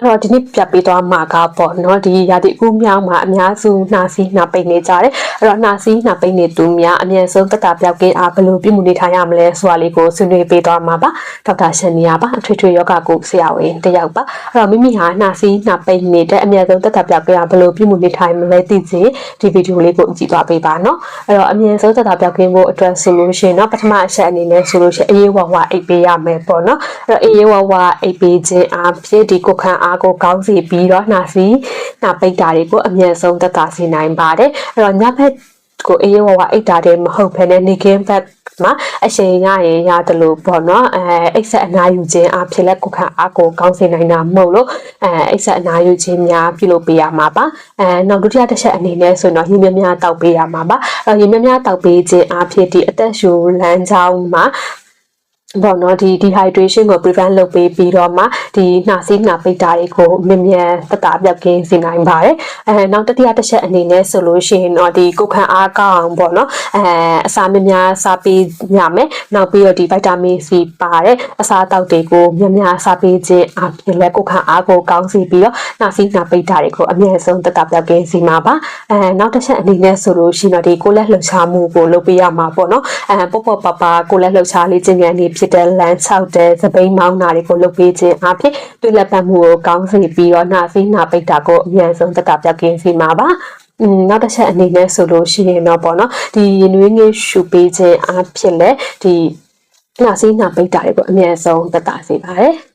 တော့ဒီနေ့ပြပေးသွားမှာကပေါ့နော်ဒီရာသီဥတုမြောက်မှာအများစုနှာစီးနှာပိတ်နေကြတယ်အဲ့တော့နှာစီးနှာပိတ်နေသူများအမြဲဆုံးတက်တာပြောက်ကင်းအားဘယ်လိုပြုမှုနေထိုင်ရမလဲဆိုတာလေးကိုဆွေးနွေးပေးသွားမှာပါဒေါက်တာရှင်နီယာပါအထွေထွေယောဂကုဆရာဝန်တယောက်ပါအဲ့တော့မိမိဟာနှာစီးနှာပိတ်နေတဲ့အမြဲဆုံးတက်တာပြောက်ကင်းအားဘယ်လိုပြုမှုနေထိုင်မလဲသိစေဒီဗီဒီယိုလေးကိုကြည့်သွားပေးပါနော်အဲ့တော့အမြဲဆုံးတက်တာပြောက်ကင်းဖို့အတွက်ဆိုလို့ရှိရင်တော့ပထမအချက်အနေနဲ့ဆိုလို့ရှိရင်အေးဝဝအိပ်ပေးရမယ်ပေါ့နော်အဲ့တော့အေးဝဝအိပ်ပေးခြင်းအားဖြင့်ဒီကိုခံအားကိုကောင်းစေပြီးတော့နှာစီးနှာပိတ်တာတွေကိုအမြဲဆုံးသက်သာစေနိုင်ပါတယ်အဲ့တော့ညဘက်ကိုအေးဝဝအိတ်တာတွေမဟုတ်ဘဲနဲ့နေကင်းဘက်မှာအချိန်ရရင်ရတယ်လို့ပေါ့နော်အိတ်ဆက်အနာယူခြင်းအဖြစ်လက်ကိုခံအားကိုကောင်းစေနိုင်တာမဟုတ်လို့အိတ်ဆက်အနာယူခြင်းများပြုလုပ်ပေးရမှာပါနောက်ဒုတိယတစ်ချက်အနေနဲ့ဆိုတော့ရေမြများတောက်ပေးရမှာပါအဲ့တော့ရေမြတောက်ပေးခြင်းအဖြစ်ဒီအသက်ရှူလမ်းကြောင်းမှာပေါ့နော်ဒီ dehydration ကို prevent လုပ်ပေးပြီးတော့မှဒီနှာစေးနှာပိတ်တာတွေကိုမြန်သက်သာပြောက်ကင်းစေနိုင်ပါတယ်နောက်တတိယတစ်ချက်အနေနဲ့ဆိုလို့ရှိရင်တော့ဒီကိုယ်ခံအားကောင်းအောင်ပေါ့နော်အစာများစားပေးရမယ်နောက်ပြီးတော့ဒီ vitamin C ပါတဲ့အစာအသောက်တွေကိုများစားပေးခြင်းအပြင်လည်းကိုယ်ခံအားကိုကောင်းစေပြီးတော့နှာစေးနှာပိတ်တာတွေကိုအမြဲဆုံးသက်သာပြောက်ကင်းစေမှာပါနောက်တစ်ချက်အနေနဲ့ဆိုလို့ရှိရင်တော့ဒီကိုယ်လက်လှုပ်ရှားမှုကိုလုပ်ပေးရမှာပေါ့နော်ပေါ့ပပကိုယ်လက်လှုပ်ရှားလေးခြင်းငယ်နေဖြစ်တဲ့လမ်း၆တဲ့သပိန်မောင်းတာတွေကိုလုပ်ပေးခြင်းအဖြစ်တွေ့လက်ပတ်မှုကိုကောင်းစေပြီးတော့နှာစေးနှာပိတ်တာကိုအမြန်ဆုံးသက်သာပြောက်ကင်းစေမှာပါနောက်တစ်ချက်အနေနဲ့ဆိုလို့ရှိရင်တော့ပေါ့နော်ဒီရင်သွေးငယ်ရှုပေးခြင်းအဖြစ်လည်းဒီနှာစေးနှာပိတ်တာတွေကိုအမြန်ဆုံးသက်သာစေပါတယ်